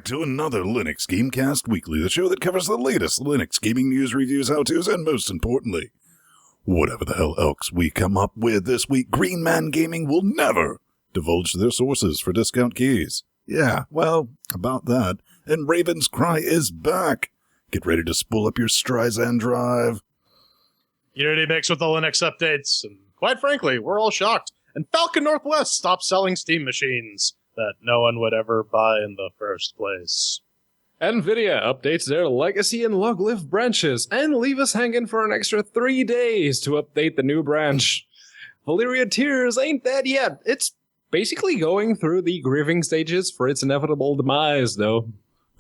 to another LinuxGameCast Weekly, the show that covers the latest Linux gaming news, reviews, how-tos, and most importantly, whatever the hell else we come up with this week. Green Man Gaming will never divulge their sources for discount keys. Yeah, well, about that. And Raven's Cry is back. Get ready to spool up your Streisand drive. Unity mixed with the Linux updates, and quite frankly, we're all shocked. And Falcon Northwest stopped selling Steam machines that no one would ever buy in the first place. NVIDIA updates their legacy and log-lift branches and leave us hanging for an extra 3 days to update the new branch. Valyria Tears ain't dead yet. It's basically going through the grieving stages for its inevitable demise, though.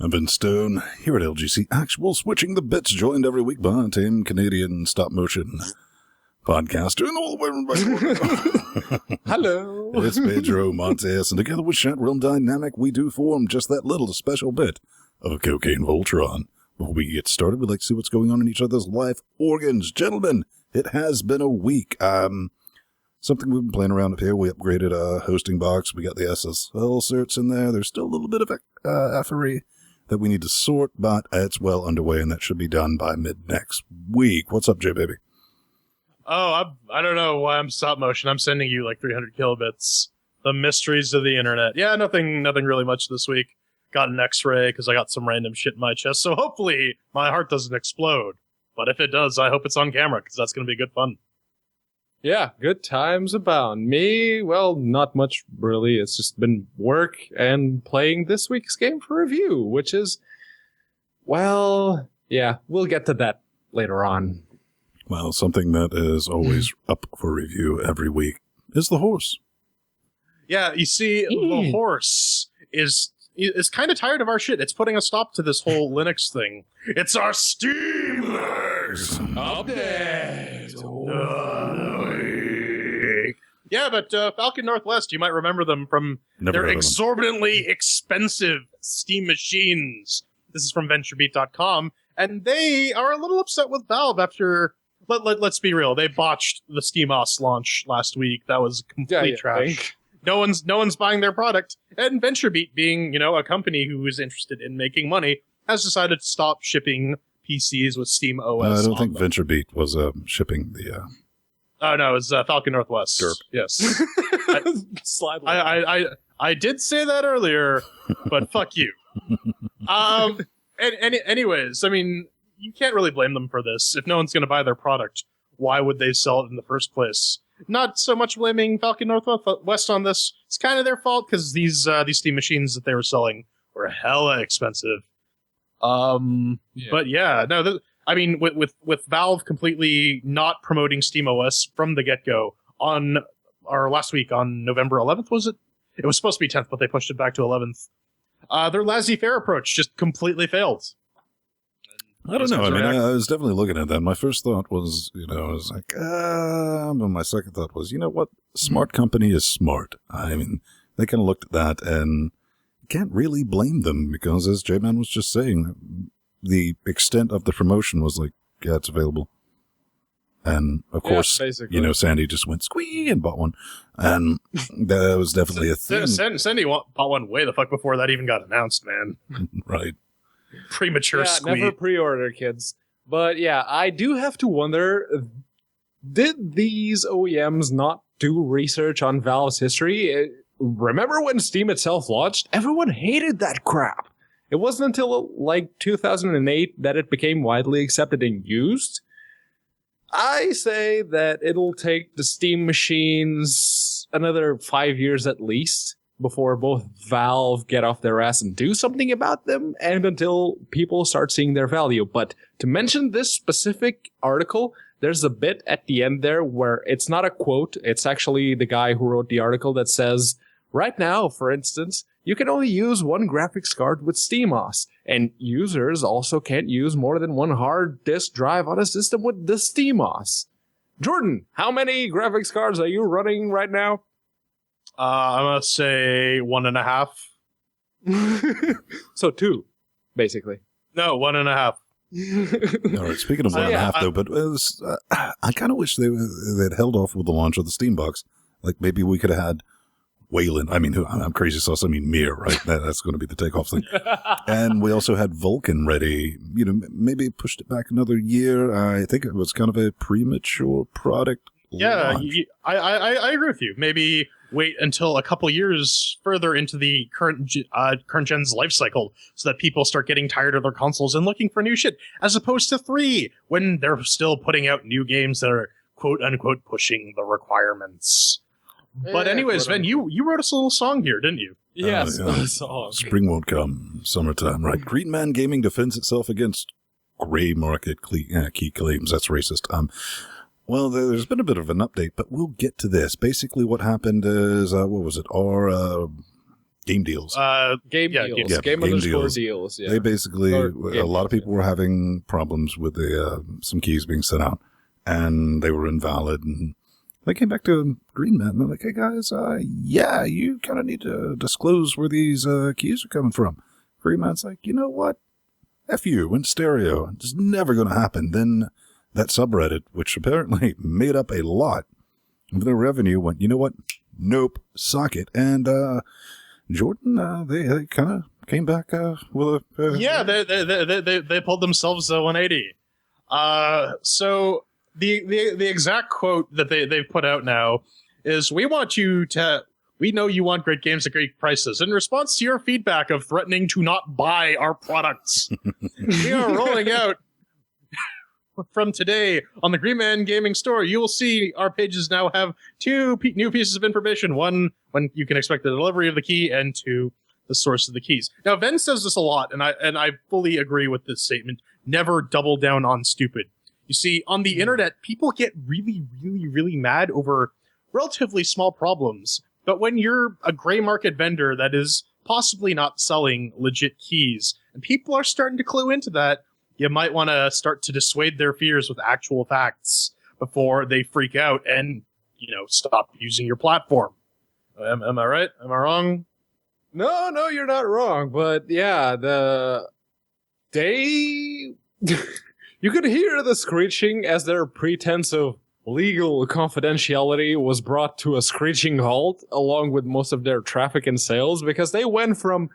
I've been Stone, here at LGC Actual, switching the bits, joined every week by a tame Canadian stop-motion podcaster and all the way. Hello. It's Pedro Montes, and together with Chat Realm Dynamic, we do form just that little special bit of a cocaine Voltron. Before we get started, we'd like to see what's going on in each other's life organs. Gentlemen, it has been a week. Something we've been playing around up here. We upgraded a hosting box. We got the SSL certs in there. There's still a little bit of effery that we need to sort, but it's well underway, and that should be done by mid-next week. What's up, J-Baby? Oh, I don't know why I'm stop motion. I'm sending you like 300 kilobits. The mysteries of the internet. Yeah, nothing really much this week. Got an x-ray because I got some random shit in my chest, so hopefully my heart doesn't explode. But if it does, I hope it's on camera, because that's going to be good fun. Yeah, good times abound. Me, well, not much really. It's just been work and playing this week's game for review, which is, well, yeah, we'll get to that later on. Well, something that is always up for review every week is the horse. Yeah, you see, the horse is kind of tired of our shit. It's putting a stop to this whole Linux thing. It's our SteamOS update. Yeah, but Falcon Northwest, you might remember them from their exorbitantly expensive Steam machines. This is from VentureBeat.com, and they are a little upset with Valve after... Let's be real. They botched the SteamOS launch last week. That was complete trash. No one's buying their product. And VentureBeat, being, a company who is interested in making money, has decided to stop shipping PCs with SteamOS. I don't think VentureBeat was shipping the... Oh, no, it's Falcon Northwest. Derp. Yes. Slide I did say that earlier, but fuck you. Anyways, I mean... You can't really blame them for this. If no one's going to buy their product, why would they sell it in the first place? Not so much blaming Falcon Northwest on this. It's kind of their fault because these Steam machines that they were selling were hella expensive. But yeah, no. With Valve completely not promoting SteamOS from the get-go on our last week on November 11th, was it? It was supposed to be 10th, but they pushed it back to 11th. Their laissez-faire approach just completely failed. I don't know. I mean, I was definitely looking at that. My first thought was, I was like, but my second thought was, you know what? Smart company is smart. I mean, they kind of looked at that and can't really blame them because, as J-Man was just saying, the extent of the promotion was like, yeah, it's available. And, of course, Sandy just went squee and bought one. And that was definitely a thing. Sandy bought one way the fuck before that even got announced, man. Right. Premature squeeze. Never pre-order, kids. But yeah, I do have to wonder, did these OEMs not do research on Valve's history? Remember when Steam itself launched? Everyone hated that crap. It wasn't until like 2008 that it became widely accepted and used. I say that it'll take the Steam machines another 5 years at least before both Valve get off their ass and do something about them, and until people start seeing their value. But to mention this specific article, there's a bit at the end there where it's not a quote, it's actually the guy who wrote the article that says, right now, for instance, you can only use one graphics card with SteamOS, and users also can't use more than one hard disk drive on a system with the SteamOS. Jordan, how many graphics cards are you running right now? I'm going to say 1.5. So 2, basically. No, 1.5. All right, speaking of 1.5, though, but I kind of wish they'd held off with the launch of the Steam Box. Like, maybe we could have had Wayland. I mean, I'm Crazy Sauce. I mean, Mir, right? That's going to be the takeoff thing. And we also had Vulkan ready. Maybe pushed it back another year. I think it was kind of a premature product. Yeah, launch. I agree with you. Maybe wait until a couple years further into the current gen's life cycle so that people start getting tired of their consoles and looking for new shit, as opposed to 3 when they're still putting out new games that are quote unquote pushing the requirements. But anyways, Ben, you wrote us a little song here, didn't you? Yes, yeah. a song. Spring won't come, summertime, right? Green Man Gaming defends itself against gray market key claims. That's racist. Well, there's been a bit of an update, but we'll get to this. Basically, what happened is, what was it? Our game deals. Game deals. Deals. Yeah. They basically, Or a lot of people were having problems with some keys being sent out, and they were invalid. And they came back to Green Man, and they're like, hey, guys, yeah, you kind of need to disclose where these keys are coming from. Green Man's like, you know what? F you, went stereo. It's never going to happen. Then that subreddit, which apparently made up a lot of their revenue, went, you know what? Nope, suck it. And Jordan, they kind of came back with a... Yeah, they pulled themselves 180. So the exact quote that they've put out now is, we know you want great games at great prices. In response to your feedback of threatening to not buy our products, we are rolling out from today on the Green Man Gaming Store. You will see our pages now have 2 new pieces of information. 1, when you can expect the delivery of the key, and 2, the source of the keys. Now, Ven says this a lot, and I fully agree with this statement. Never double down on stupid. You see, on the internet, people get really, really, really mad over relatively small problems. But when you're a gray market vendor that is possibly not selling legit keys, and people are starting to clue into that, you might want to start to dissuade their fears with actual facts before they freak out and, stop using your platform. Am I right? Am I wrong? No, you're not wrong. But yeah, you could hear the screeching as their pretense of legal confidentiality was brought to a screeching halt, along with most of their traffic and sales, because they went from,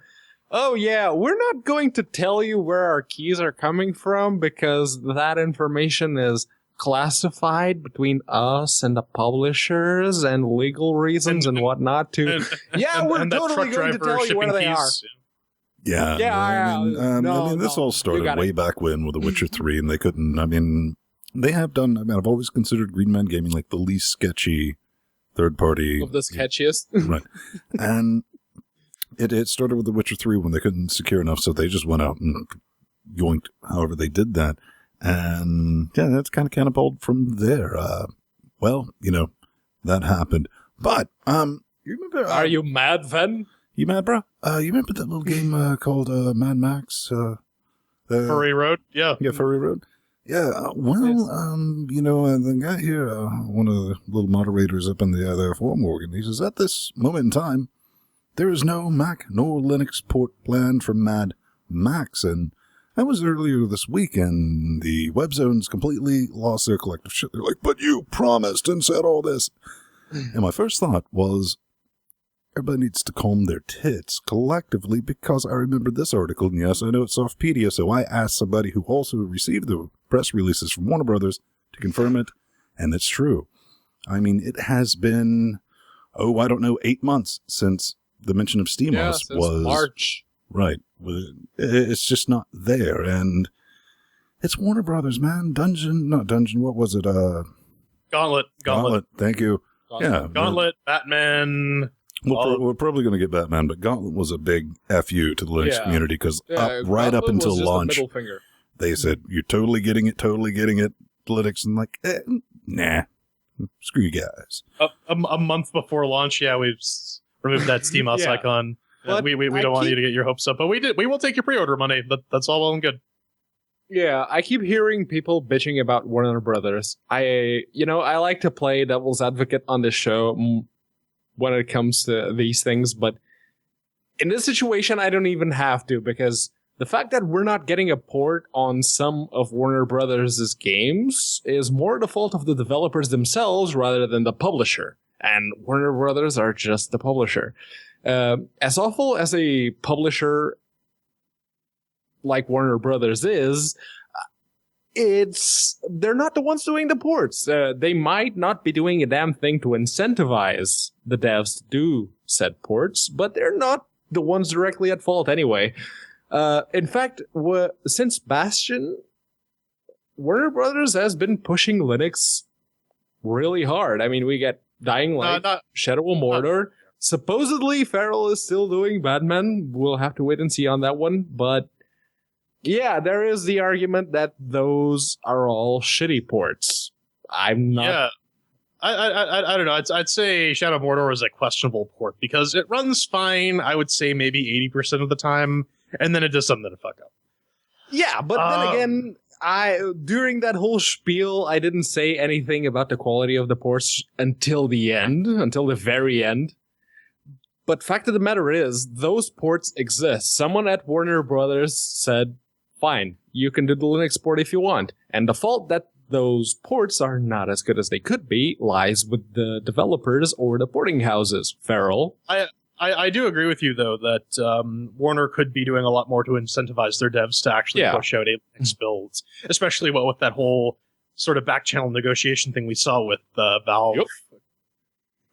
oh yeah, we're not going to tell you where our keys are coming from because that information is classified between us and the publishers and legal reasons and whatnot, to we're totally going to tell you where they are. Yeah. I mean, this all started way back when with The Witcher 3, and they couldn't, they have done, I've always considered Green Man Gaming like the least sketchy third party. Of the sketchiest. Right. And it started with The Witcher 3 when they couldn't secure enough, so they just went out and yoinked however they did that. And yeah, that's kind of catapulted from there. That happened. But, you remember... Are you mad, Ven? You mad, bro? You remember that little game called Mad Max? Furry Road? Yeah. Yeah, Furry Road. Yeah, the guy here, one of the little moderators up in the forum organ, he says, at this moment in time, there is no Mac nor Linux port planned for Mad Max. And that was earlier this week, and the web zones completely lost their collective shit. They're like, but you promised and said all this. And my first thought was, everybody needs to calm their tits collectively, because I remembered this article, and yes, I know it's Softpedia, so I asked somebody who also received the press releases from Warner Brothers to confirm it, and it's true. I mean, it has been, 8 months since the mention of SteamOS was March. Right. It's just not there, and it's Warner Brothers, man. What was it? Gauntlet. Thank you. Gauntlet, Batman. We're probably going to get Batman, but Gauntlet was a big FU to the Linux community, because up until launch, they said, you're totally getting it, Linux, and like, nah, screw you guys. A month before launch, we've removed that SteamOS icon. We don't want you to get your hopes up, but we will take your pre-order money. That's all well and good. Yeah, I keep hearing people bitching about Warner Brothers. I like to play devil's advocate on this show when it comes to these things, but in this situation, I don't even have to, because the fact that we're not getting a port on some of Warner Brothers' games is more the fault of the developers themselves rather than the publisher. and Warner Brothers are just the publisher. As awful as a publisher like Warner Brothers is, they're not the ones doing the ports. They might not be doing a damn thing to incentivize the devs to do said ports, but they're not the ones directly at fault anyway. In fact, since Bastion, Warner Brothers has been pushing Linux really hard. I mean, we get Dying Light, Shadow of Mordor. Supposedly, Feral is still doing Batman. We'll have to wait and see on that one. But yeah, there is the argument that those are all shitty ports. I'm not... Yeah. I don't know. I'd say Shadow of Mordor is a questionable port because it runs fine, I would say maybe 80% of the time, and then it does something to fuck up. Yeah, but then again, during that whole spiel, I didn't say anything about the quality of the ports until the very end. But fact of the matter is, those ports exist. Someone at Warner Brothers said, fine, you can do the Linux port if you want. And the fault that those ports are not as good as they could be lies with the developers or the porting houses. Feral. I do agree with you, though, that Warner could be doing a lot more to incentivize their devs to actually push out Linux builds, especially with that whole sort of back-channel negotiation thing we saw with Valve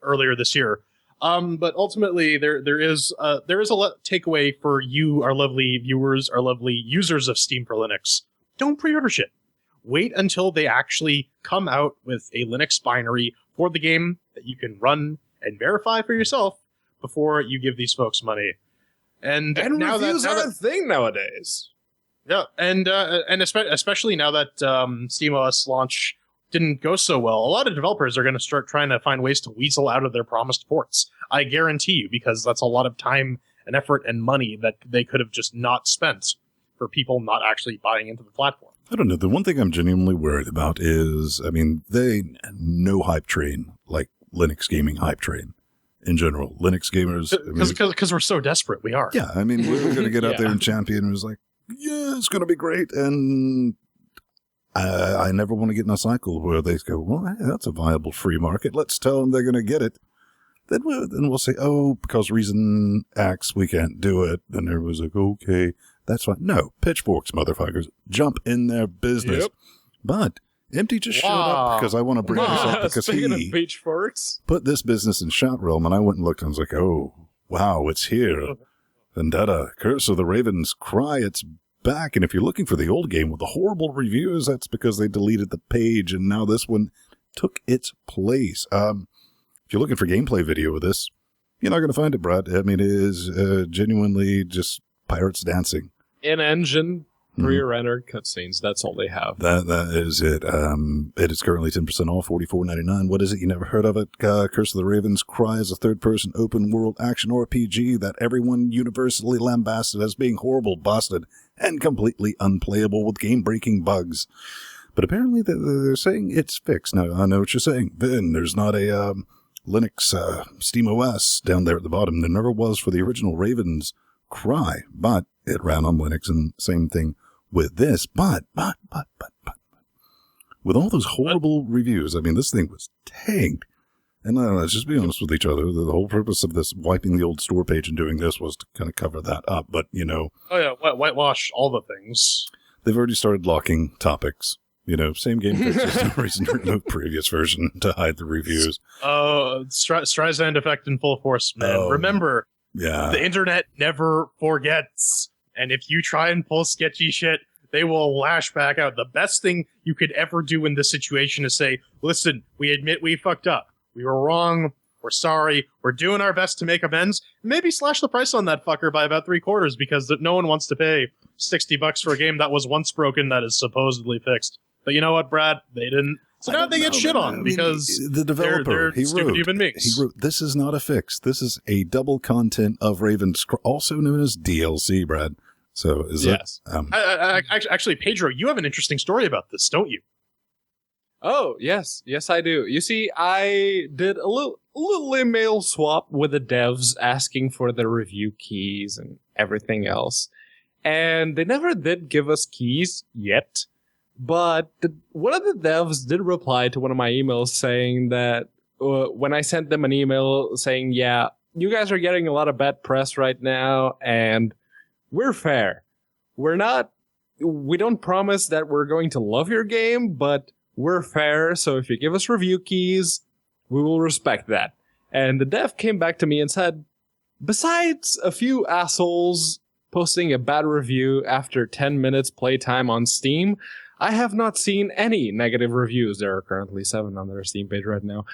earlier this year. But ultimately, there is a takeaway for you, our lovely viewers, our lovely users of Steam for Linux. Don't pre-order shit. Wait until they actually come out with a Linux binary for the game that you can run and verify for yourself before you give these folks money. And now reviews are a thing nowadays. Yeah, and especially now that SteamOS launch didn't go so well, a lot of developers are going to start trying to find ways to weasel out of their promised ports. I guarantee you, because that's a lot of time and effort and money that they could have just not spent for people not actually buying into the platform. I don't know. The one thing I'm genuinely worried about is, I mean, they no hype train like Linux gaming hype train in general. Linux gamers. Because we're so desperate, we are. Yeah, I mean, we're going to get out there and champion. It was like, yeah, it's going to be great. And I never want to get in a cycle where they go, well, hey, that's a viable free market. Let's tell them they're going to get it. Then we'll say, oh, because reason X, we can't do it. Then everyone's like, okay, that's fine. No, pitchforks, motherfuckers. Jump in their business. Yep. But Empty just showed up because I want to bring this up because Speaking of pitchforks, put this business in Shot Realm, and I went and looked and I was like, oh, wow, it's here. Vendetta, Curse of the Raven's Cry, it's back. And if you're looking for the old game with the horrible reviews, that's because they deleted the page, and now this one took its place. If you're looking for gameplay video of this, you're not going to find it, Brad. I mean, it is genuinely just pirates dancing. In-engine, pre-rendered cutscenes. That's all they have. That is it. It is currently 10% off, $44.99. What is it? You never heard of it? Curse of the Raven's Cry is a third-person open-world action RPG that everyone universally lambasted as being horrible, busted, and completely unplayable with game-breaking bugs. But apparently they're saying it's fixed. Now, I know what you're saying. Then there's not a Linux SteamOS down there at the bottom. There never was for the original Raven's Cry, but it ran on Linux, and same thing with this. But with all those horrible reviews, I mean, this thing was tanked. And let's just be honest with each other. The whole purpose of this wiping the old store page and doing this was to kind of cover that up. But, you know. Oh, yeah, whitewash all the things. They've already started locking topics. You know, same game fixes, no reason to remove previous version to hide the reviews. Oh, Streisand effect in full force, man. Oh, remember, yeah, the internet never forgets. And if you try and pull sketchy shit, they will lash back out. The best thing you could ever do in this situation is say, listen, we admit we fucked up. We were wrong. We're sorry. We're doing our best to make amends. Maybe slash the price on that fucker by about 3/4 because no one wants to pay $60 for a game that was once broken that is supposedly fixed. But you know what, Brad? They didn't. So now they get shit on because the developer, they're stupid human beings. He wrote, this is not a fix. This is a double content of Raven's, also known as DLC, Brad. So is yes. Actually, Pedro, you have an interesting story about this, don't you? Oh, yes. Yes, I do. You see, I did a little email swap with the devs asking for the review keys and everything else. And they never did give us keys yet. But one of the devs did reply to one of my emails saying that, when I sent them an email saying, yeah, you guys are getting a lot of bad press right now, and we're fair. We don't promise that we're going to love your game, but we're fair, so if you give us review keys, we will respect that. And the dev came back to me and said, besides a few assholes posting a bad review after 10 minutes playtime on Steam, I have not seen any negative reviews. There are currently 7 on their Steam page right now.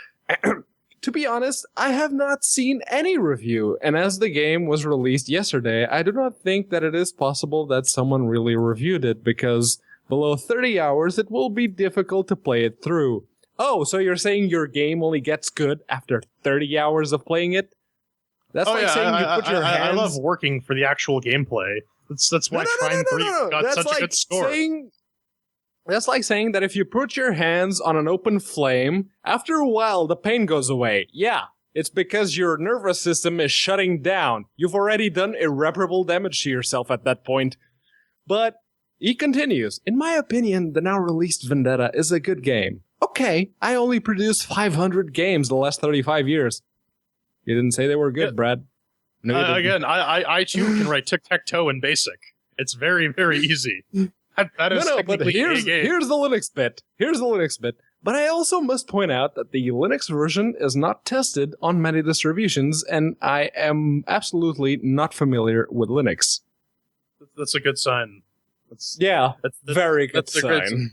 To be honest, I have not seen any review, and as the game was released yesterday, I do not think that it is possible that someone really reviewed it, because below 30 hours, it will be difficult to play it through. Oh, so you're saying your game only gets good after 30 hours of playing it? That's saying you put your hands... I love working for the actual gameplay. That's why Trine 3 got such a good score. That's like saying that if you put your hands on an open flame, after a while the pain goes away. Yeah, it's because your nervous system is shutting down. You've already done irreparable damage to yourself at that point. But he continues, in my opinion, the now released Vendetta is a good game. Okay, I only produced 500 games the last 35 years. You didn't say they were good, Brad. No, again, I too can write tic-tac-toe in BASIC. It's very, very easy. That is but here's the Linux bit. Here's the Linux bit. But I also must point out that the Linux version is not tested on many distributions, and I am absolutely not familiar with Linux. That's a good sign. That's very good sign.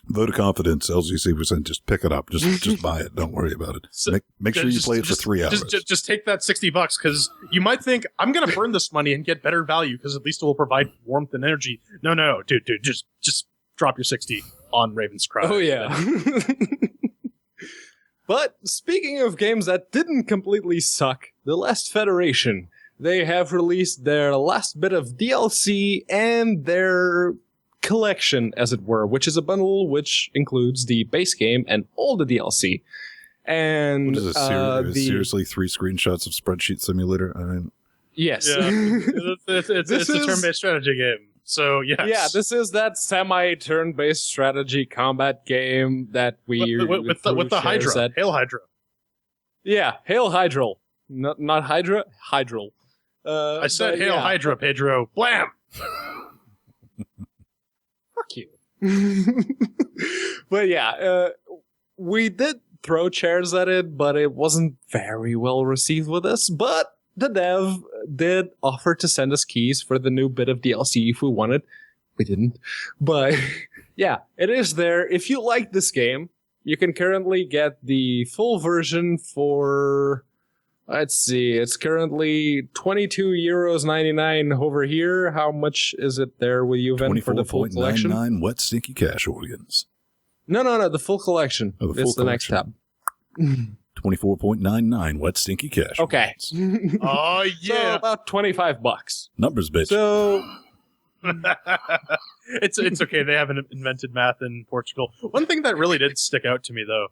Vote of confidence, LGC%. Just pick it up. Just buy it. Don't worry about it. So, make sure you play it for 3 hours. Just take that $60 because you might think I'm going to burn this money and get better value because at least it will provide warmth and energy. No, dude, just drop your 60 on Raven's Cry. Oh yeah. But speaking of games that didn't completely suck, The Last Federation. They have released their last bit of DLC and their collection, as it were, which is a bundle which includes the base game and all the DLC. And what is it, seriously 3 screenshots of Spreadsheet Simulator? I mean, yes, yeah. it's a turn-based strategy game. So yes, yeah, this is that semi-turn-based strategy combat game that we with the Hydra, Hail Hydra. Yeah, Hail Hydral, not Hydra, Hydral. I said Hail Hydra, Pedro. Blam. Fuck you. But yeah, we did throw chairs at it, but it wasn't very well received with us. But the dev did offer to send us keys for the new bit of DLC if we wanted. We didn't. But yeah, it is there. If you like this game, you can currently get the full version for... Let's see, it's currently €22.99 over here. How much is it there with you, Ven, for the full collection? 24.99 wet stinky cash organs. No, the full collection. Oh, it's the next tab. 24.99 wet stinky cash. Okay. Oh yeah, so about $25. Numbers, bitch. So it's okay. They haven't invented math in Portugal. One thing that really did stick out to me, though,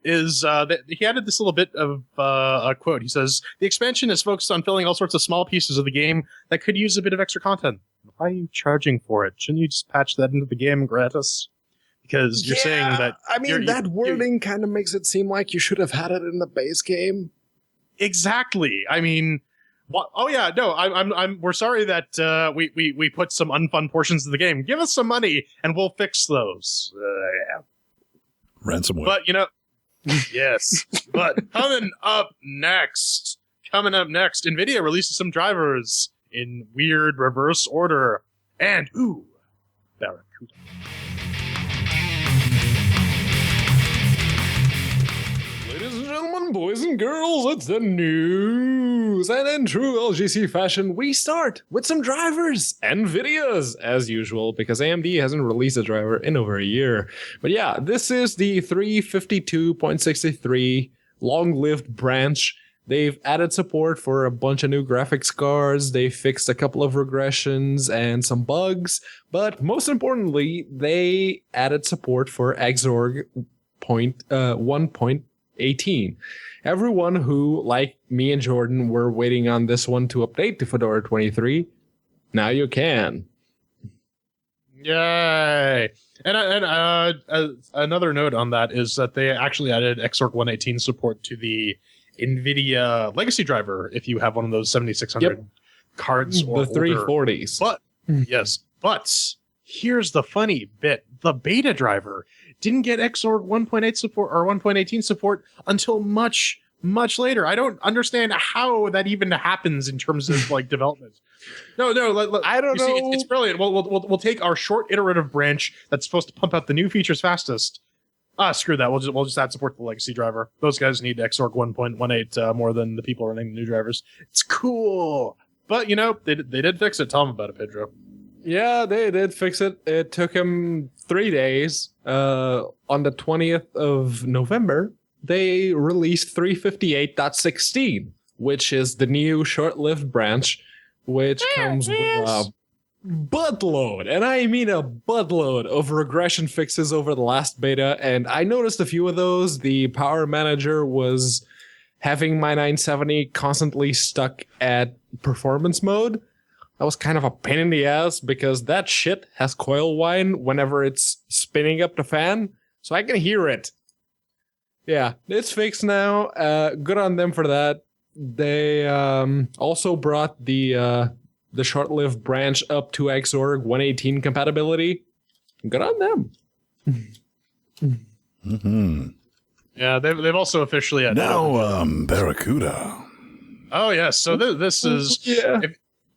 is that he added this little bit of a quote. He says, the expansion is focused on filling all sorts of small pieces of the game that could use a bit of extra content. Why are you charging for it? Shouldn't you just patch that into the game gratis? Because you're saying that... I mean, that wording kind of makes it seem like you should have had it in the base game. Exactly. I mean... Oh yeah, no, we're sorry that we put some unfun portions of the game. Give us some money and we'll fix those. Yeah. Ransomware. But, yes. But coming up next, NVIDIA releases some drivers in weird reverse order. And, Barracuda. Ladies and gentlemen, boys and girls, it's the news. And in true LGC fashion, we start with some drivers, NVIDIA's, as usual, because AMD hasn't released a driver in over a year. But yeah, this is the 352.63 long-lived branch. They've added support for a bunch of new graphics cards. They fixed a couple of regressions and some bugs. But most importantly, they added support for Xorg 1.18. Everyone who, like me and Jordan, were waiting on this one to update to Fedora 23, now you can. Yay! And another note on that is that they actually added Xorg 118 support to the NVIDIA legacy driver if you have one of those 7600 cards or the 340s. But yes, but here's the funny bit: the beta driver didn't get Xorg 1.8 support or 1.18 support until much later. I don't understand how that even happens in terms of like development. No, I don't know. See, it's brilliant. We'll take our short iterative branch that's supposed to pump out the new features fastest. Screw that. We'll just add support to the legacy driver. Those guys need Xorg 1.18 more than the people running the new drivers. It's cool, but they did fix it. Tell them about it, Pedro. Yeah, they did fix it. It took them 3 days. On the 20th of November, they released 358.16, which is the new short-lived branch, which comes with a buttload, and I mean a buttload of regression fixes over the last beta, and I noticed a few of those. The power manager was having my 970 constantly stuck at performance mode. That was kind of a pain in the ass because that shit has coil whine whenever it's spinning up the fan, so I can hear it. Yeah, it's fixed now. Good on them for that. They also brought the short-lived branch up to Xorg 118 compatibility. Good on them. Mm-hmm. Yeah, they've also officially added Now, Barracuda. Oh yes, so this is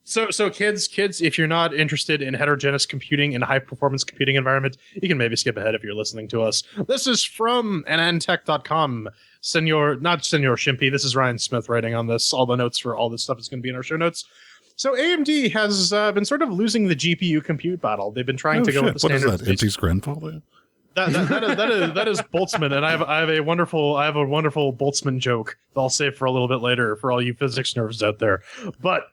So kids, if you're not interested in heterogeneous computing in a high-performance computing environment, you can maybe skip ahead if you're listening to us. This is from nnTech.com. Not Senor Shimpy. This is Ryan Smith writing on this. All the notes for all this stuff is going to be in our show notes. So AMD has been sort of losing the GPU compute battle. They've been trying to go with the standard. What is that? Empty's grandfather? That is Boltzmann, and I have a wonderful Boltzmann joke that I'll save for a little bit later for all you physics nerds out there. But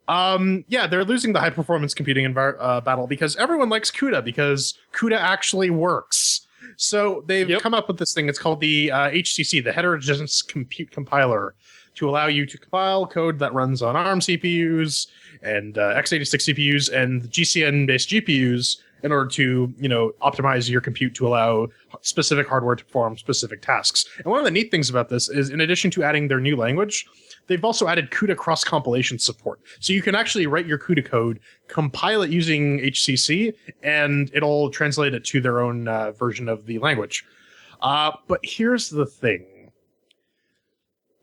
they're losing the high performance computing battle because everyone likes CUDA because CUDA actually works. So they've come up with this thing. It's called the HCC, the Heterogeneous Compute Compiler, to allow you to compile code that runs on ARM CPUs and x86 CPUs and GCN-based GPUs in order to, optimize your compute to allow specific hardware to perform specific tasks. And one of the neat things about this is, in addition to adding their new language, they've also added CUDA cross-compilation support. So you can actually write your CUDA code, compile it using HCC, and it'll translate it to their own version of the language. But here's the thing.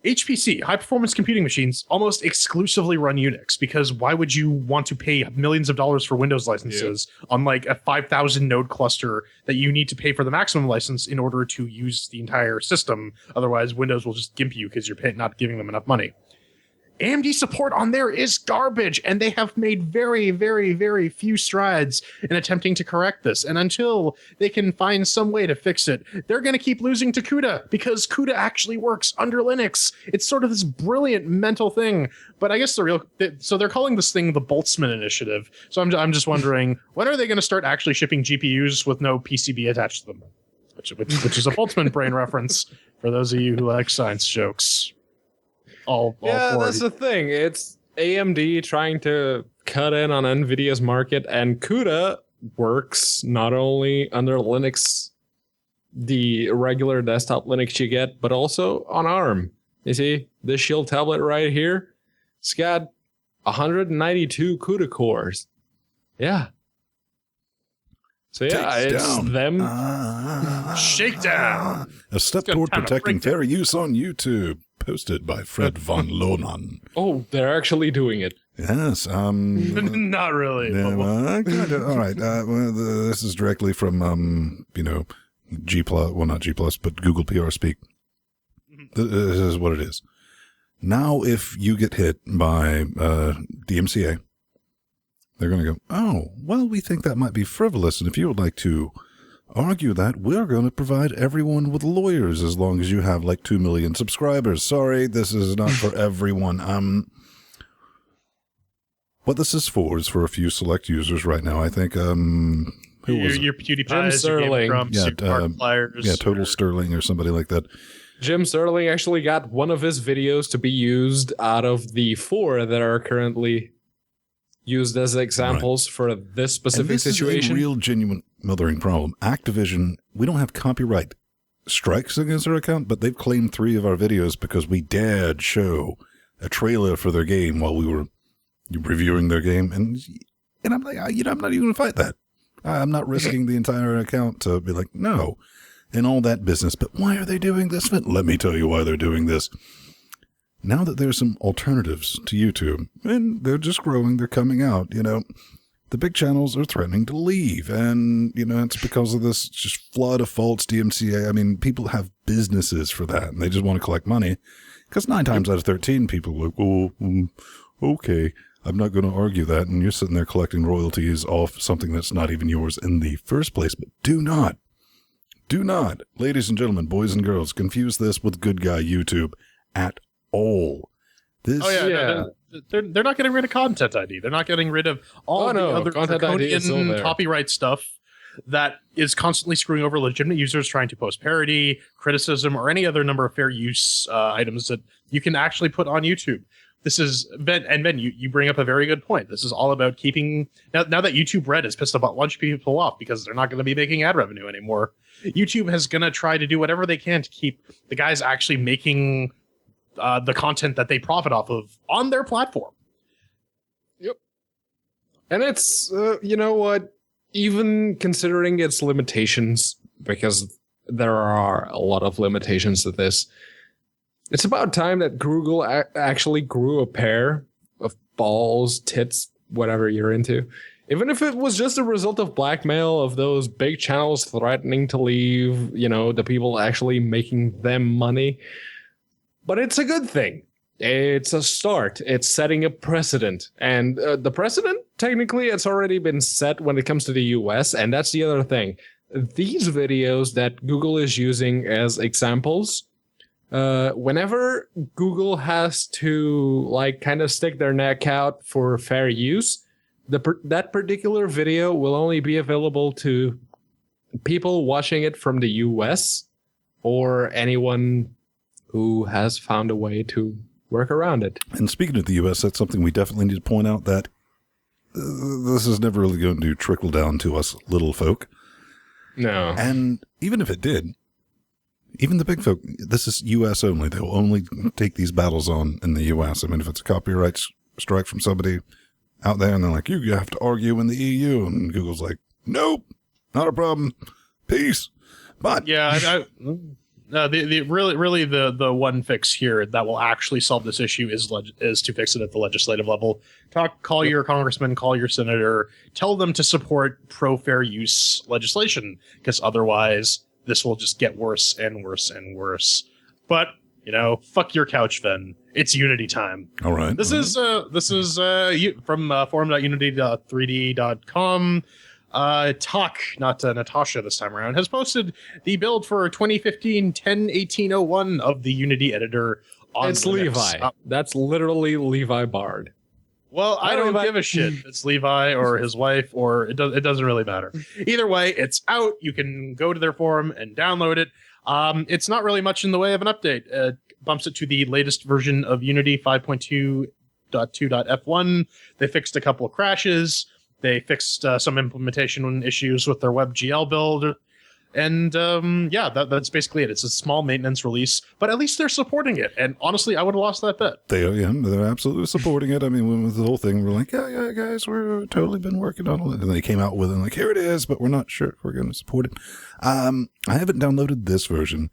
HPC, high-performance computing machines, almost exclusively run Unix, because why would you want to pay millions of dollars for Windows licenses on like a 5,000 node cluster that you need to pay for the maximum license in order to use the entire system? Otherwise, Windows will just gimp you because you're not giving them enough money. AMD support on there is garbage, and they have made very, very, very few strides in attempting to correct this. And until they can find some way to fix it, they're going to keep losing to CUDA because CUDA actually works under Linux. It's sort of this brilliant mental thing. But I guess so they're calling this thing the Boltzmann Initiative. So I'm just wondering, when are they going to start actually shipping GPUs with no PCB attached to them? Which is a Boltzmann brain reference for those of you who like science jokes. That's the thing. It's AMD trying to cut in on NVIDIA's market, and CUDA works not only under Linux, the regular desktop Linux you get, but also on ARM. You see, this Shield tablet right here, it's got 192 CUDA cores. Yeah. So it's them. Shakedown. A step toward protecting fair use on YouTube. Posted by Fred von Lohmann. Oh, they're actually doing it. Yes. Not really. Yeah, all right. This is directly from, G+, well, not G+, but Google PR speak. This is what it is. Now, if you get hit by DMCA, they're going to go, oh, well, we think that might be frivolous, and if you would like to argue that, we're going to provide everyone with lawyers as long as you have like 2 million subscribers. Sorry, this is not for everyone. What this is for a few select users right now. I think who was your PewDiePie, Jim Sterling, Total Sterling or somebody like that. Jim Sterling actually got one of his videos to be used out of the 4 that are currently used as examples for this specific and this situation. is a real, genuine mothering problem. Activision, we don't have copyright strikes against our account, but they've claimed 3 of our videos because we dared show a trailer for their game while we were reviewing their game. And I'm like, I'm not even going to fight that. I'm not risking the entire account to be like, no, and all that business. But why are they doing this? But let me tell you why they're doing this. Now that there's some alternatives to YouTube, and they're just growing, they're coming out, the big channels are threatening to leave. And, it's because of this just flood of false DMCA. I mean, people have businesses for that, and they just want to collect money. Because 9 times out of 13, people are like, okay, I'm not going to argue that. And you're sitting there collecting royalties off something that's not even yours in the first place. But do not, ladies and gentlemen, boys and girls, confuse this with good guy YouTube at all. They're not getting rid of Content ID. They're not getting rid of all the other draconian copyright stuff that is constantly screwing over legitimate users trying to post parody, criticism, or any other number of fair use items that you can actually put on YouTube. This is Ben, you bring up a very good point. This is all about keeping now that YouTube Red has pissed a bunch of people off because they're not going to be making ad revenue anymore. YouTube is going to try to do whatever they can to keep the guys actually making the content that they profit off of on their platform. Yep. And it's, you know what, even considering its limitations, because there are a lot of limitations to this, it's about time that Google actually grew a pair of balls, tits, whatever you're into. Even if it was just a result of blackmail of those big channels threatening to leave, the people actually making them money. But it's a good thing. It's a start. It's setting a precedent. And the precedent, technically, it's already been set when it comes to the US. And that's the other thing. These videos that Google is using as examples, whenever Google has to kind of stick their neck out for fair use, that particular video will only be available to people watching it from the US or anyone who has found a way to work around it. And speaking of the U.S., that's something we definitely need to point out, that this is never really going to trickle down to us little folk. No. And even if it did, even the big folk, this is U.S. only. They'll only take these battles on in the U.S. I mean, if it's a copyright strike from somebody out there and they're like, you have to argue in the EU, and Google's like, nope, not a problem. Peace. But yeah, the one fix here that will actually solve this issue is to fix it at the legislative level. Call your congressman, call your senator, tell them to support pro-fair use legislation, because otherwise this will just get worse and worse and worse. But fuck your couch, then. It's Unity time. All right. This is from forum.unity.3d.com. Talk, not Natasha this time around, has posted the build for 2015 10.18.01 of the Unity editor on It's Linux. Levi. That's literally Levi Bard. Well, I don't give a shit. It's Levi or his wife, or it doesn't really matter. Either way, it's out. You can go to their forum and download it. It's not really much in the way of an update. It bumps it to the latest version of Unity 5.2.2.f1. They fixed a couple of crashes. They fixed some implementation issues with their WebGL build. And that's basically it. It's a small maintenance release, but at least they're supporting it. And honestly, I would have lost that bet. They're absolutely supporting it. I mean, with the whole thing, we're like, yeah, guys, we're totally been working on it. And they came out with it, like, here it is, but we're not sure if we're going to support it. I haven't downloaded this version.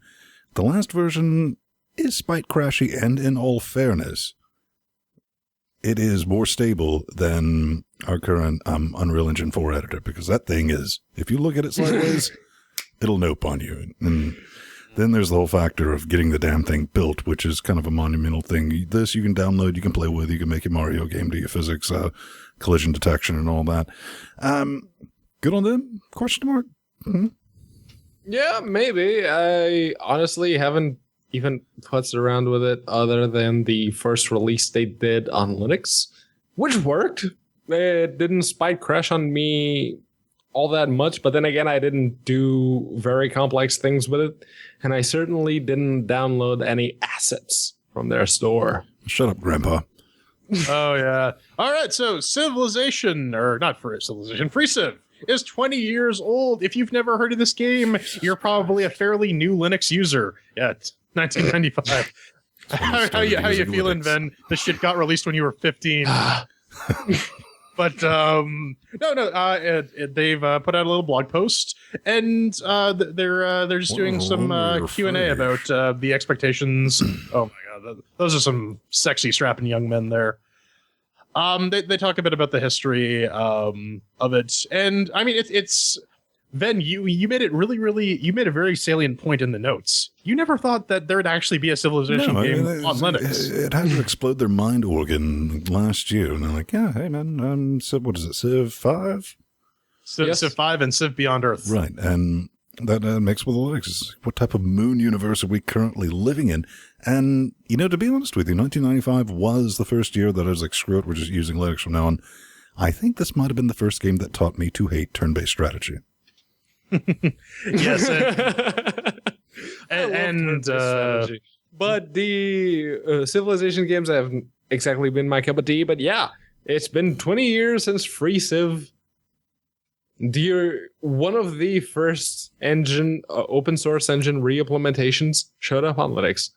The last version is spite crashy, and in all fairness, it is more stable than our current Unreal Engine 4 editor, because that thing is, if you look at it sideways, it'll nope on you. And then there's the whole factor of getting the damn thing built, which is kind of a monumental thing. This you can download, you can play with, you can make your Mario game, do your physics, collision detection, and all that. Good on them? Question mark? Mm-hmm. Yeah, maybe. I honestly haven't even putzed around with it other than the first release they did on Linux, which worked. It didn't spite crash on me all that much, but then again, I didn't do very complex things with it, and I certainly didn't download any assets from their store. Shut up, Grandpa. Oh, yeah. All right, so Civilization, or not for Civilization, Freeciv is 20 years old. If you've never heard of this game, you're probably a fairly new Linux user. Yeah, it's 1995. How you feeling, Ben? This shit got released when you were 15. But they've put out a little blog post, and they're just doing some Q&A about the expectations. Oh my god, those are some sexy strapping young men there. They talk a bit about the history of it, and I mean it's Ben, you made it you made a very salient point in the notes. You never thought that there'd actually be a Civilization game on Linux. It had to explode their mind organ last year, and they're like, yeah, hey man, Civ, what is it, Civ 5? Civ 5 and Civ Beyond Earth. Right, and that mixed with Linux. What type of moon universe are we currently living in? And, to be honest with you, 1995 was the first year that I was like, screw it, we're just using Linux from now on. I think this might have been the first game that taught me to hate turn-based strategy. Yes, but the Civilization games haven't exactly been my cup of tea. But yeah, it's been 20 years since FreeCiv, one of the first open source engine re-implementations, showed up on Linux.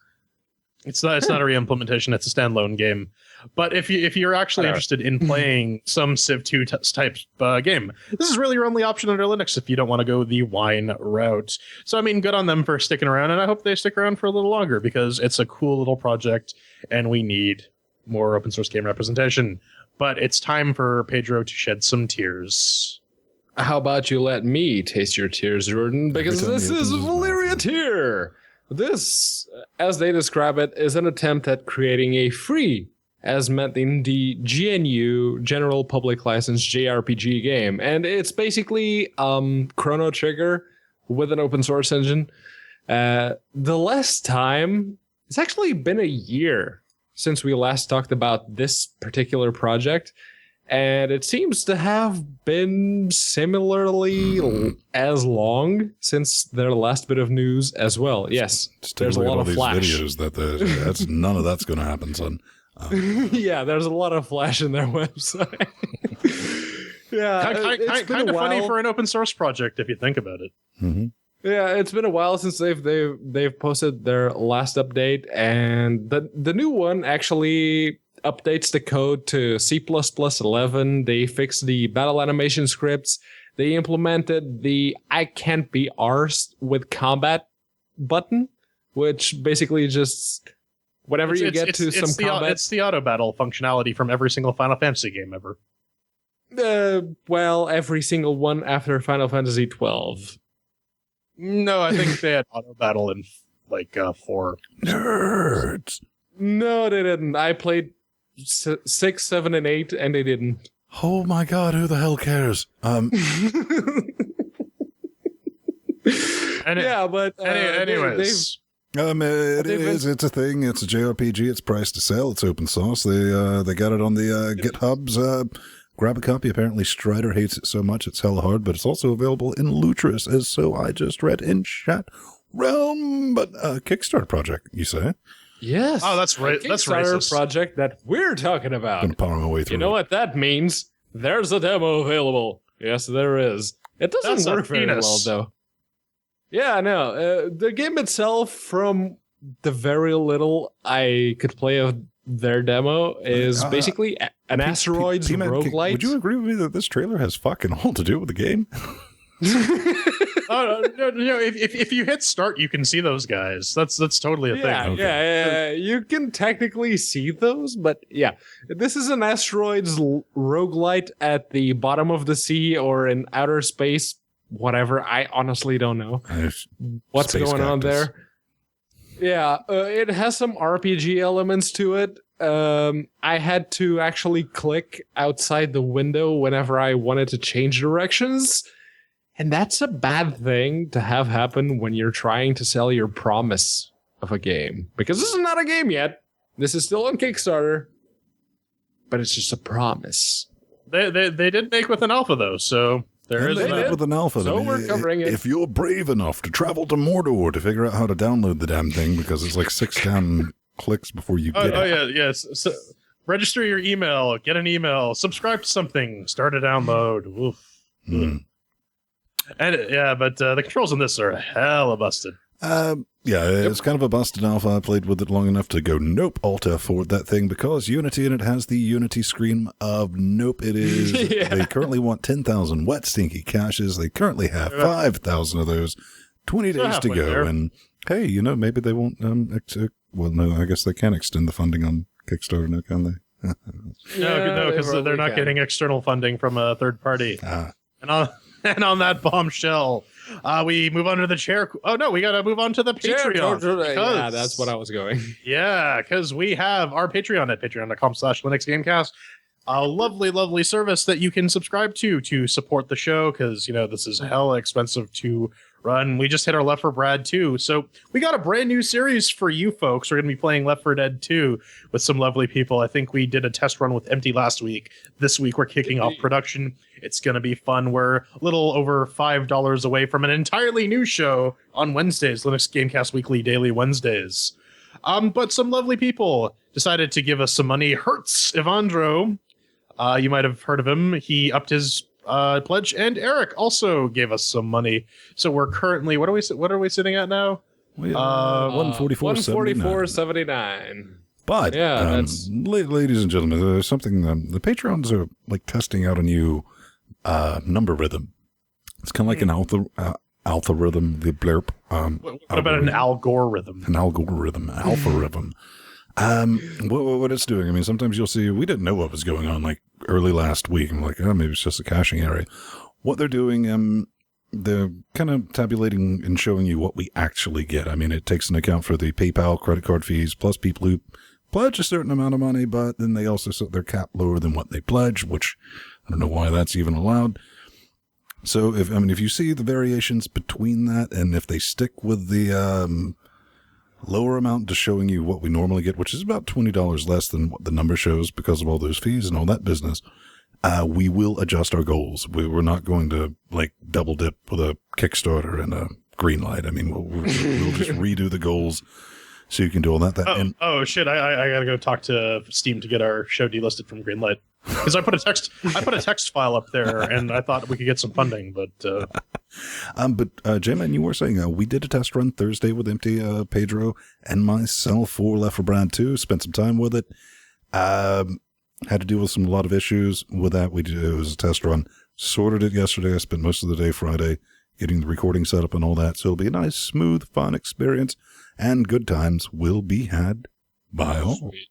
It's not a re-implementation. It's a standalone game. But if you're actually interested in playing some Civ 2 type game, this is really your only option under Linux if you don't want to go the Wine route. So I mean, good on them for sticking around, and I hope they stick around for a little longer because it's a cool little project, and we need more open source game representation. But it's time for Pedro to shed some tears. How about you let me taste your tears, Jordan? Because this is Valyria Tear. This, as they describe it, is an attempt at creating a free, as meant in the GNU, General Public License JRPG game. And it's basically Chrono Trigger with an open source engine. The last time, it's actually been a year since we last talked about this particular project. And it seems to have been similarly as long since their last bit of news as well. Yes, there's a lot of Flash. Videos that's none of that's going to happen, son. Yeah, there's a lot of Flash in their website. Yeah, kind of funny for an open source project if you think about it. Mm-hmm. Yeah, it's been a while since they've posted their last update, and the new one actually updates the code to C++11. They fixed the battle animation scripts. They implemented the I can't be arsed with combat button, which basically just whenever you get to some combat. It's the auto battle functionality from every single Final Fantasy game ever. Well, every single one after Final Fantasy 12. No, I think they had auto battle in 4. Nerds. No, they didn't. I played 6, 7, and 8, and they didn't. Oh my god, who the hell cares? Anyways. It's a thing. It's a JRPG. It's priced to sell. It's open source. They got it on the GitHubs. Grab a copy. Apparently Strider hates it so much it's hella hard, but it's also available in Lutris, as so I just read in chat realm. But Kickstarter project, you say? Yes. Oh, that's right. That's racist. Project that we're talking about. I'm gonna power my way through. You know what that means? There's a demo available. Yes, there is. It doesn't work very well, though. Yeah, no. The game itself, from the very little I could play of their demo, is basically an asteroids roguelite. Would you agree with me that this trailer has fucking all to do with the game? Oh no! If you hit start, you can see those guys. That's totally a thing. Okay. Yeah. You can technically see those, but yeah, this is an asteroids roguelite at the bottom of the sea or in outer space. Whatever. I honestly don't know what's going on there. Yeah, it has some RPG elements to it. I had to actually click outside the window whenever I wanted to change directions. And that's a bad thing to have happen when you're trying to sell your promise of a game. Because this is not a game yet. This is still on Kickstarter. But it's just a promise. They did make with an alpha, though, so there is that. With an alpha. So we're covering it. If you're brave enough to travel to Mordor to figure out how to download the damn thing, because it's like 6 damn clicks before you get it. Oh, yeah, yes. So, register your email, get an email, subscribe to something, start a download. Oof. Mm. And but the controls on this are hella busted. Yeah, it's kind of a busted alpha. I played with it long enough to go, nope, Alt F4 that thing, because Unity, and it has the Unity scream of nope, it is. They currently want 10,000 wet, stinky caches. They currently have 5,000 of those. 20 days to go, and hey, maybe they won't, well, no, I guess they can extend the funding on Kickstarter now, can they? No, because they're not getting external funding from a third party. And on that bombshell, we move on to the chair. Oh, no, we got to move on to the Patreon. Yeah, that's what I was going. Yeah, because we have our Patreon at patreon.com/LinuxGameCast. A lovely, lovely service that you can subscribe to support the show, because, this is hella expensive to run. We just hit our Left 4 Brad 2. So we got a brand new series for you folks. We're going to be playing Left 4 Dead 2 with some lovely people. I think we did a test run with Empty last week. This week we're kicking off production. It's going to be fun. We're a little over $5 away from an entirely new show on Wednesdays, Linux Gamecast Weekly Daily Wednesdays. But some lovely people decided to give us some money. Hertz Evandro, you might have heard of him. He upped his pledge, and Eric also gave us some money. So we're currently, what are we sitting at now? 144.79. But yeah, ladies and gentlemen, there's something the Patreons are like testing out a new number rhythm. It's kind of like an algorithm, the blurb. What about an algorithm? An algorithm, algorithm. What it's doing, I mean, sometimes you'll see, we didn't know what was going on like early last week. I'm like, maybe it's just a caching area. What they're doing, they're kind of tabulating and showing you what we actually get. I mean, it takes into account for the PayPal credit card fees, plus people who pledge a certain amount of money, but then they also set their cap lower than what they pledge, which I don't know why that's even allowed. So if you see the variations between that, and if they stick with the lower amount to showing you what we normally get, which is about $20 less than what the number shows because of all those fees and all that business, we will adjust our goals. We're not going to like double dip with a Kickstarter and a green light. I mean, we'll just redo the goals so you can do all that. Oh shit! I gotta go talk to Steam to get our show delisted from Greenlight, because I put a text file up there, and I thought we could get some funding, but J-Man, you were saying we did a test run Thursday with Empty, Pedro, and myself for Left 4 Brad 2. Spent some time with it. Had to deal with a lot of issues with that. It was a test run. Sorted it yesterday. I spent most of the day Friday getting the recording set up and all that. So it'll be a nice, smooth, fun experience, and good times will be had by all. Sweet.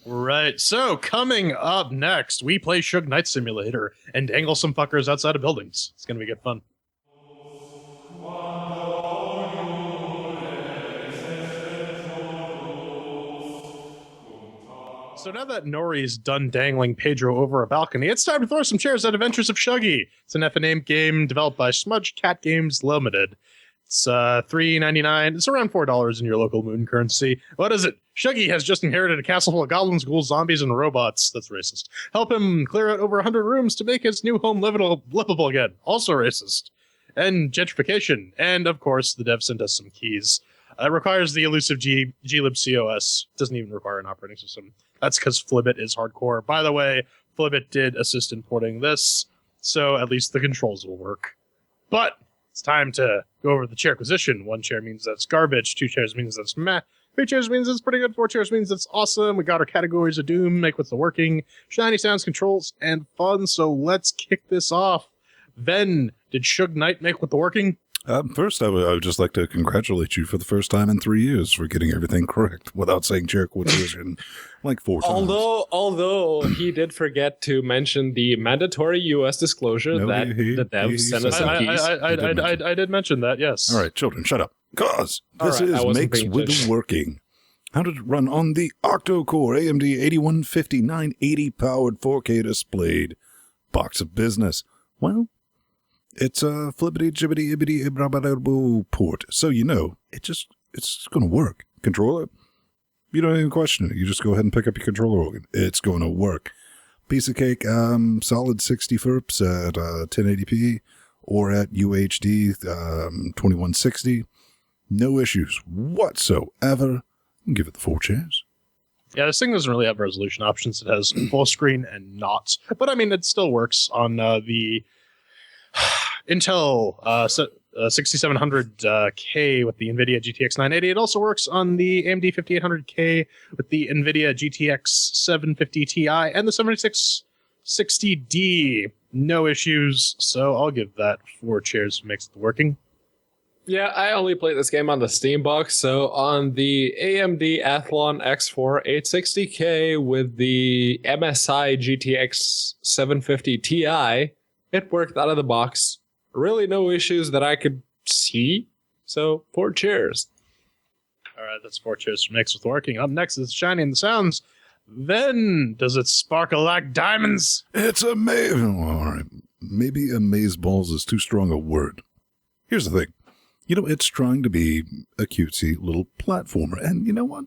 Right, so coming up next, we play Shug Knight Simulator and dangle some fuckers outside of buildings. It's going to be good fun. So now that Nori's done dangling Pedro over a balcony, it's time to throw some chairs at Adventures of Shuggy. It's an F&A game developed by Smudge Cat Games Limited. It's $3.99. It's around $4 in your local moon currency. What is it? Shuggy has just inherited a castle full of goblins, ghouls, zombies, and robots. That's racist. Help him clear out over 100 rooms to make his new home livable again. Also racist. And gentrification. And, of course, the dev sent us some keys. It requires the elusive glibcos. Doesn't even require an operating system. That's because Flibbit is hardcore. By the way, Flibbit did assist in porting this, so at least the controls will work. But it's time to go over the chairquisition. 1 chair means that's garbage. 2 chairs means that's meh. 3 chairs means it's pretty good. 4 chairs means it's awesome. We got our categories of doom, make what's the working, shiny sounds, controls, and fun. So let's kick this off. Then, did Shug Knight make what the working? First, I would just like to congratulate you for the first time in 3 years for getting everything correct without saying chairquisition like 4 times. Although he did forget to mention the mandatory U.S. disclosure that the devs sent us some keys. I did mention that, yes. All right, children, shut up. Cause this makes with the working. How did it run on the octo-core AMD 8150 980 powered 4K displayed box of business? Well, it's a flippity jibbity ibbity ibrabadabo port, so it's going to work. Controller, you don't even question it. You just go ahead and pick up your controller organ. It's going to work. Piece of cake, solid 60 FERPs at 1080p or at UHD 2160. No issues whatsoever. Give it the 4 chairs. Yeah, this thing doesn't really have resolution options. It has full screen and not. But I mean, it still works on the Intel 6700K with the NVIDIA GTX 980. It also works on the AMD 5800K with the NVIDIA GTX 750 Ti and the 7660D. No issues, so I'll give that 4 chairs for makes it working. Yeah, I only played this game on the Steam box, so on the AMD Athlon X4 860K with the MSI GTX 750 Ti, it worked out of the box. Really no issues that I could see, so 4 cheers. All right, that's 4 cheers for makes it working. Up next is Shiny and the Sounds. Then, does it sparkle like diamonds? It's amazing. All right, maybe amazeballs is too strong a word. Here's the thing. You know, it's trying to be a cutesy little platformer, and you know what?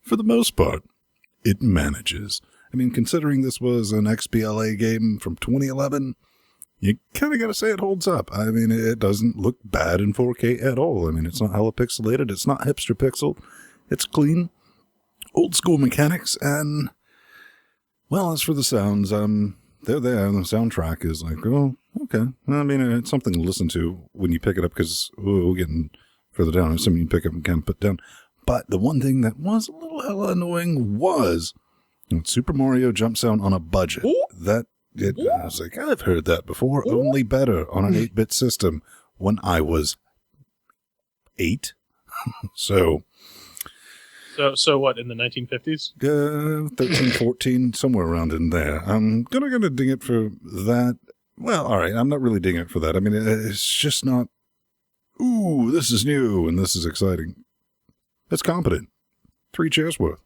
For the most part, it manages. I mean, considering this was an XBLA game from 2011, you kind of got to say it holds up. I mean, it doesn't look bad in 4K at all. I mean, it's not hella pixelated. It's not hipster pixel. It's clean, old school mechanics, and, well, as for the sounds, they're there, and the soundtrack is like, oh, okay. I mean, it's something to listen to when you pick it up, because we're getting further down. It's something you pick up and kind of put down. But the one thing that was a little hella annoying was when Super Mario jump sound on a budget. I was like, I've heard that before, only better on an 8-bit system when I was 8. So what, in the 1950s? 13, 14, somewhere around in there. I'm gonna ding it for that. Well, all right, I'm not really dinging it for that. I mean, it's just not, ooh, this is new and this is exciting. It's competent. 3 chairs worth.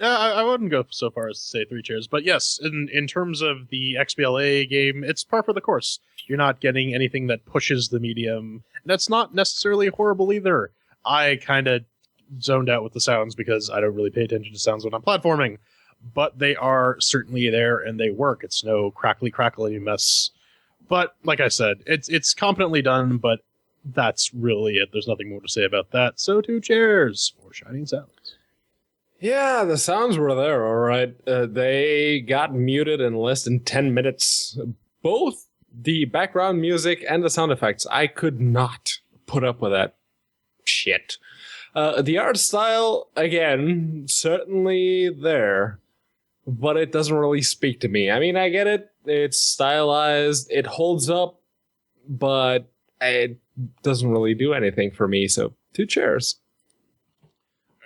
Yeah, I wouldn't go so far as to say 3 chairs, but yes, in terms of the XBLA game, it's par for the course. You're not getting anything that pushes the medium. That's not necessarily horrible either. I kind of zoned out with the sounds because I don't really pay attention to sounds when I'm platforming, but they are certainly there and they work. It's no crackly mess. But like I said, it's competently done, but that's really it. There's nothing more to say about that. So 2 chairs for Shining Sounds. Yeah, the sounds were there, all right. They got muted in less than 10 minutes. Both the background music and the sound effects. I could not put up with that shit. The art style, again, certainly there, but it doesn't really speak to me. I mean, I get it. It's stylized. It holds up, but it doesn't really do anything for me. So 2 chairs.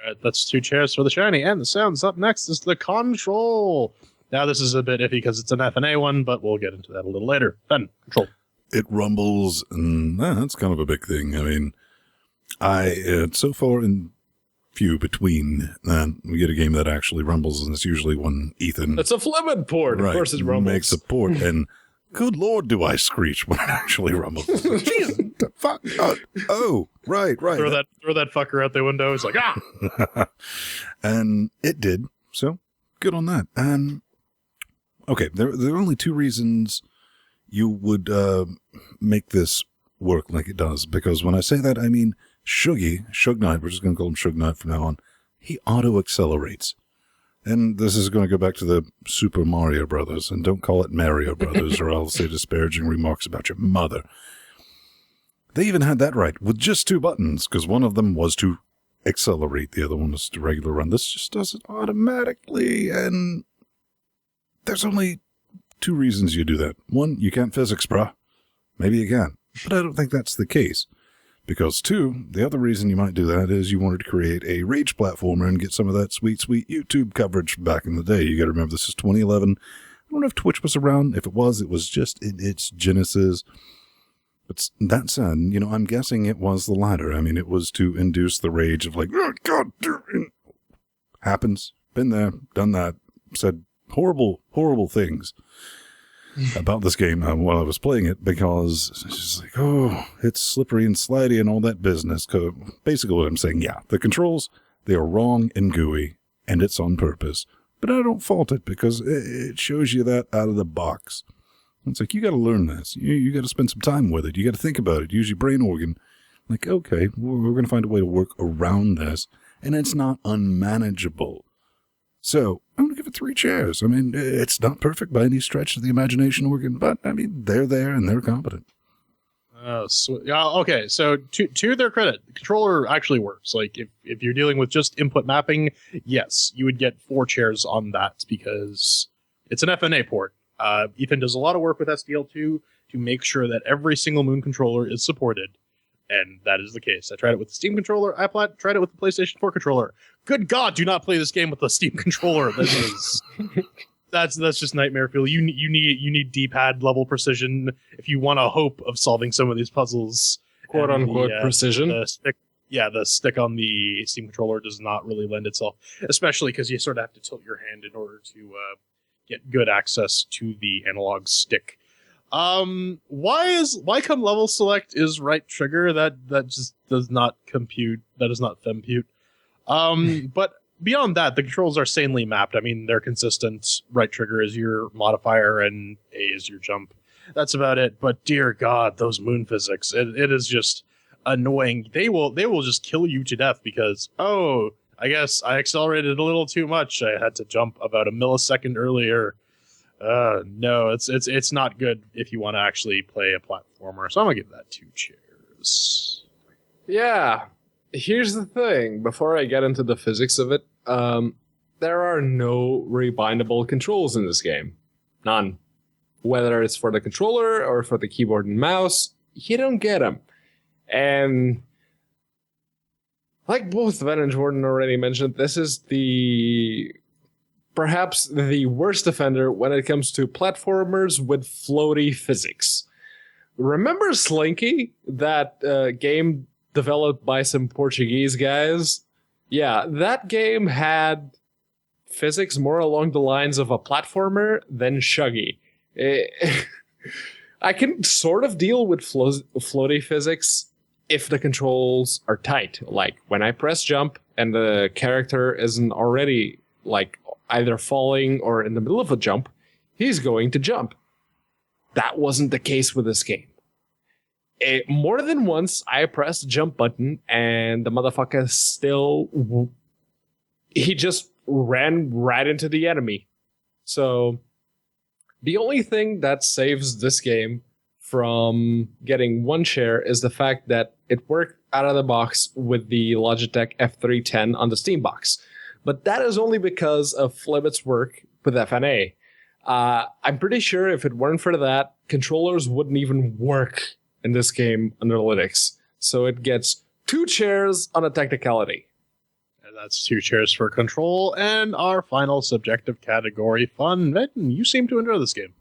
All right, that's 2 chairs for the Shiny and the Sounds. Up next is the Control. Now, this is a bit iffy because it's an FNA one, but we'll get into that a little later. Then, Control. It rumbles, and that's kind of a big thing. I mean, it's so far in few between that we get a game that actually rumbles, and it's usually when Ethan... It's a flippant port. Right, of course it rumbles. Makes a port, and good Lord, do I screech when it actually rumbles. Jesus, the fuck? Oh, right. Throw that fucker out the window. It's like, ah! And it did, so good on that. And, okay, there are only 2 reasons you would make this work like it does, because when I say that, I mean Shuggy, Shug Knight, we're just going to call him Shug Knight from now on, he auto-accelerates. And this is going to go back to the Super Mario Brothers, and don't call it Mario Brothers or I'll say disparaging remarks about your mother. They even had that right, with just 2 buttons, because one of them was to accelerate, the other one was to regular run. This just does it automatically, and there's only 2 reasons you do that. 1, you can't physics, bruh. Maybe you can, but I don't think that's the case. Because 2, the other reason you might do that is you wanted to create a rage platformer and get some of that sweet, sweet YouTube coverage from back in the day. You got to remember, this is 2011. I don't know if Twitch was around. If it was just in its genesis. But that said, you know, I'm guessing it was the latter. I mean, it was to induce the rage of like, oh, God, happens. Been there, done that, said horrible, horrible things about this game while I was playing it, because it's just like, oh, it's slippery and slidey and all that business. Cause basically what I'm saying, yeah, the controls, they are wrong and gooey, and it's on purpose. But I don't fault it, because it shows you that out of the box. It's like, you got to learn this. You got to spend some time with it. You got to think about it. Use your brain organ. Like, okay, we're going to find a way to work around this, and it's not unmanageable. So I'm going to give it 3 chairs. I mean, it's not perfect by any stretch of the imagination, Oregon, but I mean, they're there and they're competent. Okay, so to their credit, the controller actually works. Like, if you're dealing with just input mapping, yes, you would get 4 chairs on that because it's an FNA port. Ethan does a lot of work with SDL2 to make sure that every single Moon controller is supported, and that is the case. I tried it with the Steam controller. I tried it with the PlayStation 4 controller. Good God, do not play this game with the Steam controller. That's just nightmare fuel. You need D-pad level precision if you want a hope of solving some of these puzzles. Quote unquote precision. The stick on the Steam controller does not really lend itself, especially because you sort of have to tilt your hand in order to get good access to the analog stick. Why come level select is right trigger? That just does not compute. That is not compute. But beyond that, the controls are sanely mapped. I mean, they're consistent. Right trigger is your modifier and A is your jump. That's about it. But dear God, those Moon physics, it is just annoying. They will just kill you to death because, I guess I accelerated a little too much. I had to jump about a millisecond earlier. No, it's not good if you want to actually play a platformer. So I'm gonna give that 2 chairs. Yeah. Here's the thing. Before I get into the physics of it, there are no rebindable controls in this game. None. Whether it's for the controller or for the keyboard and mouse, you don't get them. And like both Ben and Jordan already mentioned, this is perhaps the worst offender when it comes to platformers with floaty physics. Remember Slinky, that game developed by some Portuguese guys? Yeah, that game had physics more along the lines of a platformer than Shuggy. I can sort of deal with floaty physics if the controls are tight. Like when I press jump and the character isn't already like either falling or in the middle of a jump, he's going to jump. That wasn't the case with this game. More than once, I pressed the jump button and the motherfucker he just ran right into the enemy. So the only thing that saves this game from getting 1 chair is the fact that it worked out of the box with the Logitech F310 on the Steam box. But that is only because of Flibbit's work with FNA. I'm pretty sure if it weren't for that, controllers wouldn't even work in this game under Linux. So it gets 2 chairs on a technicality. And that's 2 chairs for control. And our final subjective category, fun. You seem to enjoy this game.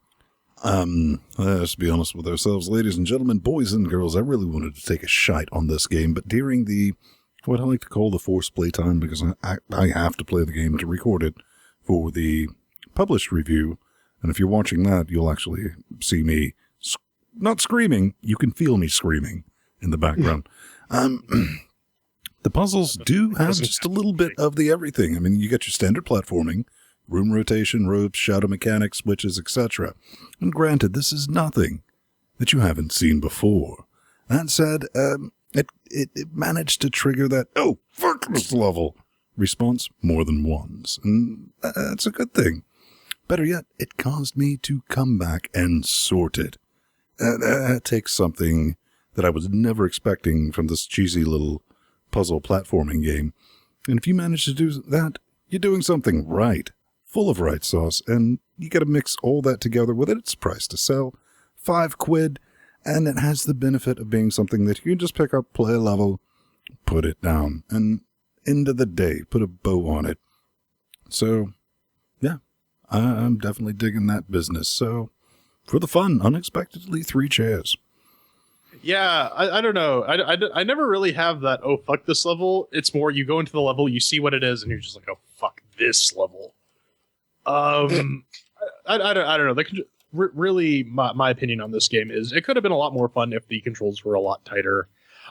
Let's be honest with ourselves, ladies and gentlemen, boys and girls. I really wanted to take a shite on this game, but during the what I like to call the forced playtime, because I have to play the game to record it for the published review. And if you're watching that, you'll actually see me not screaming. You can feel me screaming in the background. The puzzles do have just a little bit of the everything. I mean, you get your standard platforming, room rotation, ropes, shadow mechanics, switches, etc. And granted, this is nothing that you haven't seen before. That said, it managed to trigger that, oh, fuck this level response more than once. And that's a good thing. Better yet, it caused me to come back and sort it. That takes something that I was never expecting from this cheesy little puzzle platforming game. And if you manage to do that, you're doing something right, full of right sauce, and you got to mix all that together with its price to sell, £5, and it has the benefit of being something that you can just pick up, play a level, put it down, and end of the day, put a bow on it. So, yeah, I'm definitely digging that business. So, for the fun, unexpectedly 3 chairs. Yeah, I don't know. I never really have that, oh, fuck this level. It's more you go into the level, you see what it is, and you're just like, oh, fuck this level. I don't know. Really, my opinion on this game is it could have been a lot more fun if the controls were a lot tighter.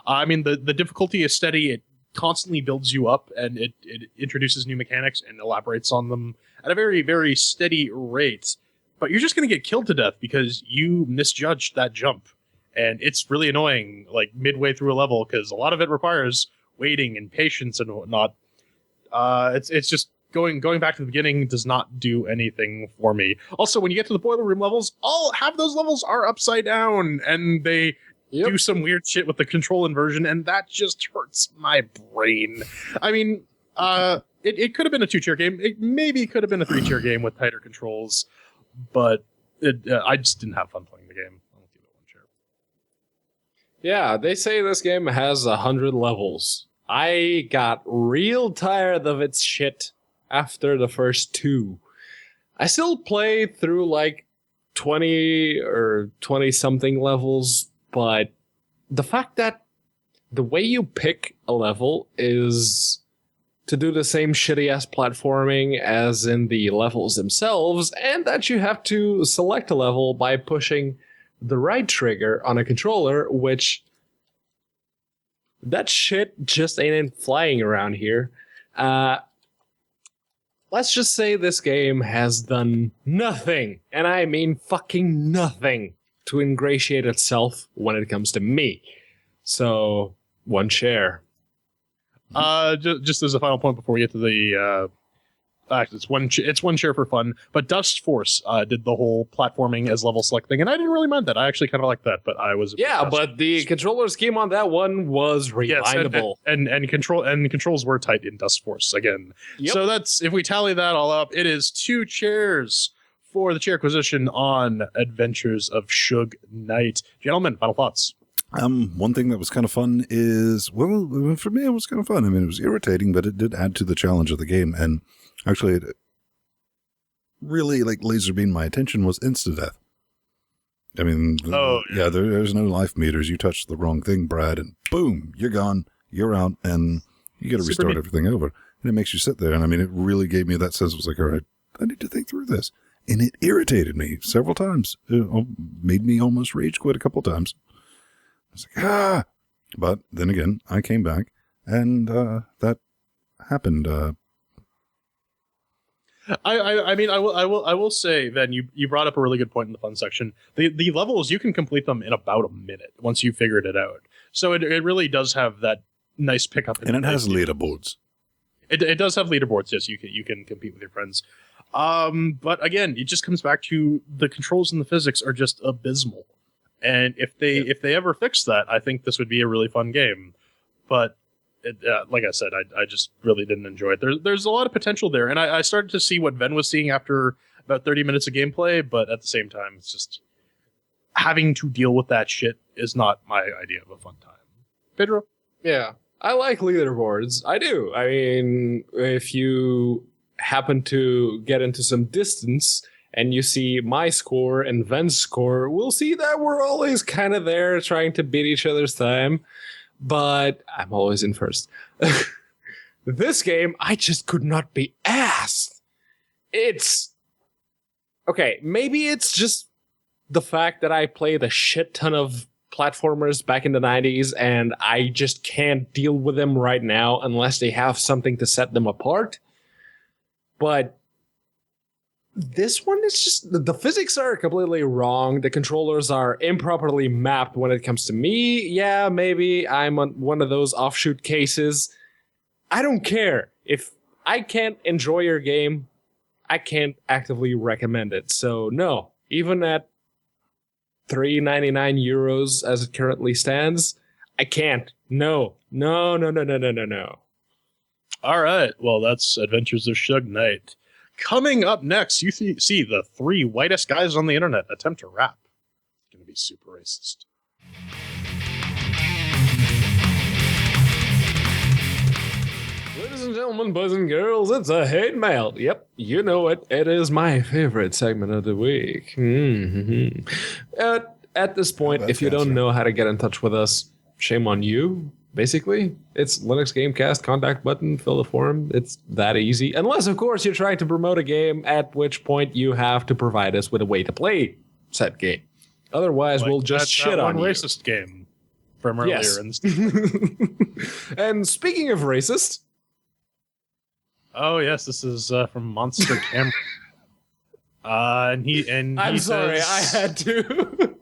I mean, the difficulty is steady. It constantly builds you up, and it introduces new mechanics and elaborates on them at a very, very steady rate. But you're just going to get killed to death because you misjudged that jump. And it's really annoying, like, midway through a level, because a lot of it requires waiting and patience and whatnot. It's just going back to the beginning does not do anything for me. Also, when you get to the boiler room levels, half those levels are upside down, and they do some weird shit with the control inversion, and that just hurts my brain. I mean, it could have been a 2-tier game. It maybe could have been a 3-tier game with tighter controls, but I just didn't have fun playing the game. I'll give it 1 share. Yeah, they say this game has 100 levels. I got real tired of its shit after the first 2. I still play through like 20 or 20 something levels, but the fact that the way you pick a level is to do the same shitty ass platforming as in the levels themselves, and that you have to select a level by pushing the right trigger on a controller, which that shit just ain't flying around here. Let's just say this game has done nothing, and I mean fucking nothing, to ingratiate itself when it comes to me. So, 1 share. Just as a final point before we get to the actually, it's 1 share for fun. But Dust Force did the whole platforming as level select thing, and I didn't really mind that. I actually kind of liked that, but I was but the controller scheme on that one was reliable. Yes, and controls were tight in Dust Force again. Yep. So that's, if we tally that all up, it is 2 chairs for the CHAIRQUISITION on Adventures of Shug Knight. Gentlemen, final thoughts. One thing that was kind of fun is, well, for me, it was kind of fun. I mean, it was irritating, but it did add to the challenge of the game. And actually, it really, like, laser beamed my attention was insta-death. I mean, there's no life meters. You touch the wrong thing, Brad, and boom, you're gone, you're out, and you got to restart everything over. And it makes you sit there. And I mean, it really gave me that sense. It was like, all right, I need to think through this. And it irritated me several times. It made me almost rage quit a couple times. I was like, But then again, I came back, and that happened. I mean, I will say then you brought up a really good point in the fun section. The levels, you can complete them in about a minute once you figured it out. So it really does have that nice pickup. And it has leaderboards. It does have leaderboards. Yes, you can compete with your friends. But again, it just comes back to the controls and the physics are just abysmal. And if they ever fix that, I think this would be a really fun game. But like I said, I just really didn't enjoy it. There's a lot of potential there, and I started to see what Ven was seeing after about 30 minutes of gameplay. But at the same time, it's just having to deal with that shit is not my idea of a fun time. Pedro? Yeah, I like leaderboards. I do. I mean, if you happen to get into some distance and you see my score and Ven's score, we'll see that we're always kind of there trying to beat each other's time. But I'm always in first. This game, I just could not be asked. It's... Okay, maybe it's just the fact that I played a shit ton of platformers back in the 90s and I just can't deal with them right now unless they have something to set them apart. But this one is just... The physics are completely wrong. The controllers are improperly mapped when it comes to me. Yeah, maybe I'm on one of those offshoot cases. I don't care. If I can't enjoy your game, I can't actively recommend it. So no, even at €3.99 euros as it currently stands, I can't. No. All right. Well, that's Adventures of Shug Knight. Coming up next, you see the 3 whitest guys on the internet attempt to rap. It's going to be super racist. Ladies and gentlemen, boys and girls, it's a hate mail. Yep, you know it. It is my favorite segment of the week. Mm-hmm. At this point, if you don't know how to get in touch with us, shame on you. Basically, it's LinuxGameCast, contact button, fill the form. It's that easy. Unless, of course, you're trying to promote a game, at which point you have to provide us with a way to play said game. Otherwise, we'll just shit on you. Racist game from earlier. Yes. In the And speaking of racist... Oh, yes, this is from Monster Cameron. I'm sorry, I had to...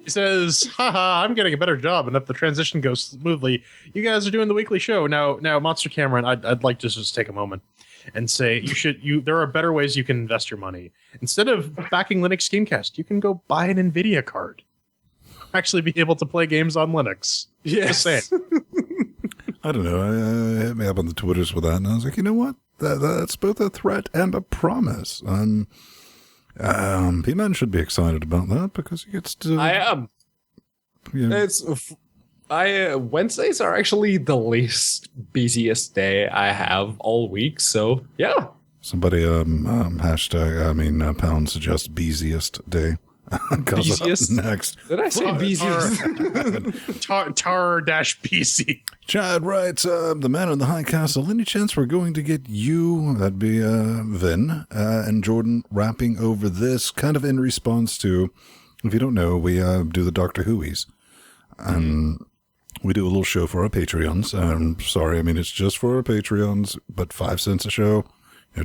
He says, haha, I'm getting a better job, and if the transition goes smoothly, you guys are doing the weekly show. Now, Monster Cameron, I'd like to just take a moment. and say there are better ways you can invest your money. Instead of backing Linux Gamecast, you can go buy an NVIDIA card. Actually be able to play games on Linux. Yes. Just saying. I don't know. I hit me up on the Twitters with that, and I was like, you know what? That's both a threat and a promise. P-Man should be excited about that because he gets to... I am. Wednesdays are actually the least busiest day I have all week, so yeah. Somebody pound suggests busiest day. Busiest? Next. Did I say busiest? Tar-PC. Chad writes, the man in the high castle, any chance we're going to get you, that'd be Vin, and Jordan rapping over this, kind of in response to, if you don't know, we do the Doctor Whoies. And we do a little show for our Patreons. It's just for our Patreons, but 5 cents a show,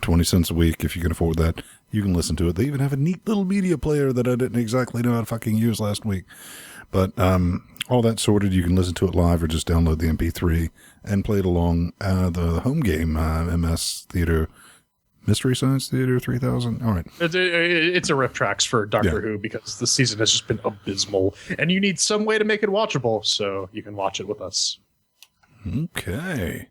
20 cents a week if you can afford that. You can listen to it. They even have a neat little media player that I didn't exactly know how to fucking use last week. But all that sorted, you can listen to it live or just download the MP3 and play it along the home game, MS Theater, Mystery Science Theater 3000. All right. It's a riff tracks for Doctor Who because the season has just been abysmal. And you need some way to make it watchable, so you can watch it with us. Okay.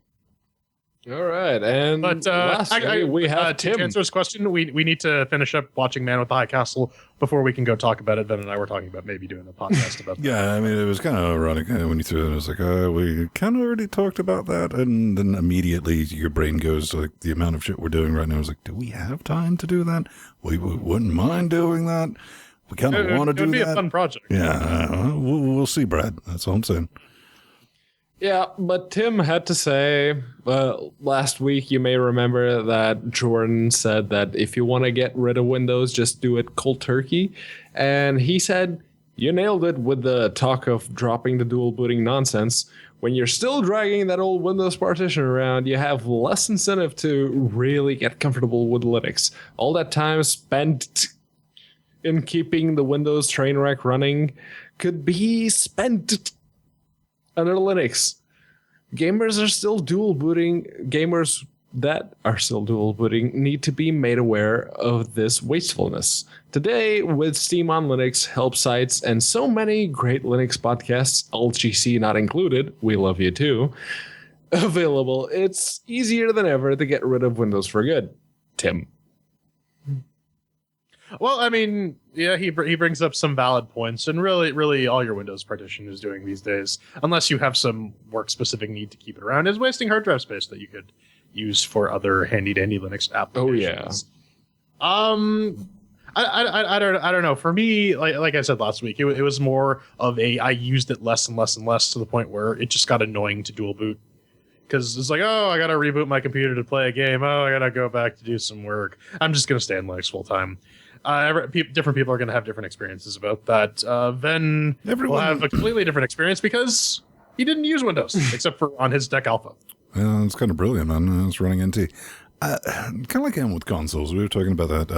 All right, and lastly, we have Tim. To answer his question, we need to finish up watching Man with the High Castle before we can go talk about it. Ben and I were talking about maybe doing a podcast about that. Yeah, it was kind of ironic when you threw it. I was like, we kind of already talked about that, and then immediately your brain goes to the amount of shit we're doing right now. I was like, do we have time to do that? We wouldn't mind doing that. We kind of want to do that. It would be a fun project. Yeah, we'll see, Brad. That's all I'm saying. Yeah, but Tim had to say, last week you may remember that Jordan said that if you want to get rid of Windows, just do it cold turkey. And he said, you nailed it with the talk of dropping the dual booting nonsense. When you're still dragging that old Windows partition around, you have less incentive to really get comfortable with Linux. All that time spent in keeping the Windows train wreck running could be spent under Linux. Gamers that are still dual booting need to be made aware of this wastefulness. Today, with Steam on Linux, help sites, and so many great Linux podcasts, LGC not included, we love you too, available, it's easier than ever to get rid of Windows for good. Tim. Well, he brings up some valid points, and really all your Windows partition is doing these days, unless you have some work-specific need to keep it around, is wasting hard drive space that you could use for other handy-dandy Linux applications. Oh, yeah. I don't know. For me, like I said last week, it was more of I used it less and less and less to the point where it just got annoying to dual boot. Because it's like, I got to reboot my computer to play a game. I got to go back to do some work. I'm just going to stay in Linux full time. Different people are going to have different experiences about that. Then will have a completely different experience because he didn't use Windows, except for on his Deck Alpha. Yeah, it's kind of brilliant, man. It's running NT. Kind of like with consoles. We were talking about that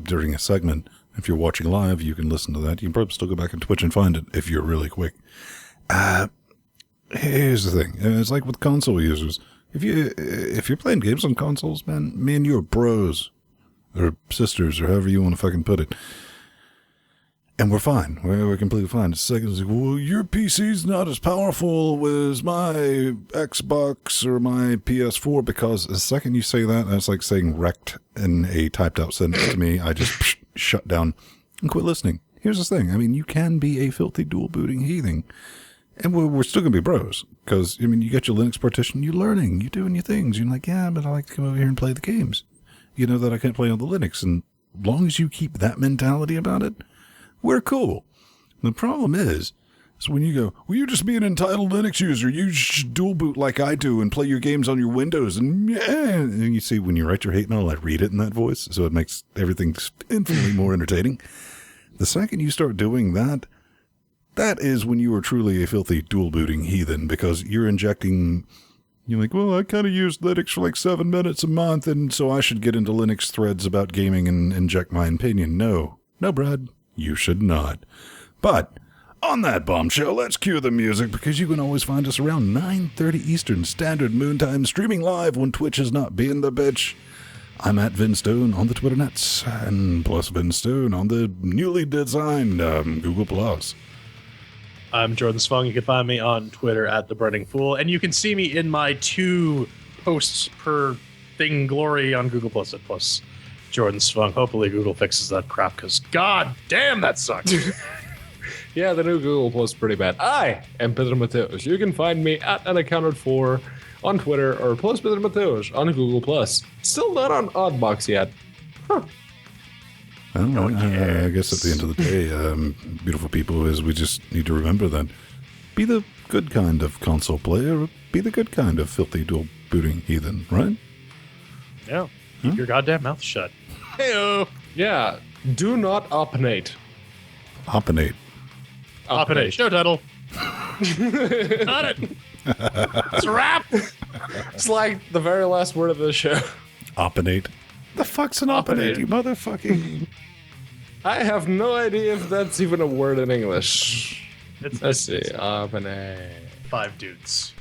during a segment. If you're watching live, you can listen to that. You can probably still go back on Twitch and find it if you're really quick. Here's the thing. It's like with console users. If you're playing games on consoles, man, me and you are bros. Or sisters, or however you want to fucking put it. And we're fine. We're completely fine. The second is like, well, your PC's not as powerful as my Xbox or my PS4, because the second you say that, that's like saying wrecked in a typed out sentence to me. I just shut down and quit listening. Here's the thing. You can be a filthy dual booting heathen. And we're still going to be bros. Because, you got your Linux partition, you're learning, you're doing your things. You're like, yeah, but I like to come over here and play the games. You know that I can't play on the Linux, and as long as you keep that mentality about it, we're cool. The problem is when you go, well, you're just being an entitled Linux user. You should dual boot like I do and play your games on your Windows. And you see, when you write your hate mail, I read it in that voice, so it makes everything infinitely more entertaining. The second you start doing that, that is when you are truly a filthy dual booting heathen, because you're injecting... You're like, well, I kind of use Linux for 7 minutes a month, and so I should get into Linux threads about gaming and inject my opinion. No, Brad, you should not. But On that bombshell, let's cue the music because you can always find us around 9:30 Eastern Standard Moon Time, streaming live when Twitch is not being the bitch. I'm at Vinstone on the Twitter nets, and plus Vinstone on the newly designed Google+. I'm Jordan Svung. You can find me on Twitter at The Burning Fool, and you can see me in my 2 posts per thing glory on Google+, at plus Jordan Svung. Hopefully Google fixes that crap, because god damn, that sucks. Yeah, the new Google Plus is pretty bad. I am Peter Mateos. You can find me at unaccounted4 on Twitter or plus Peter Mateos on Google Plus. Still not on Oddbox yet. Huh. I don't know. I guess at the end of the day, beautiful people, is we just need to remember that be the good kind of console player, be the good kind of filthy dual booting heathen, right? Yeah. Keep your goddamn mouth shut. Heyo. Yeah, do not opinate. Opinate. Opinate. Show title. Got it. It's a wrap. It's like the very last word of the show. Opinate. The fuck's an opinate, you motherfucking... I have no idea if that's even a word in English. Let's see. Opinate. 5 dudes.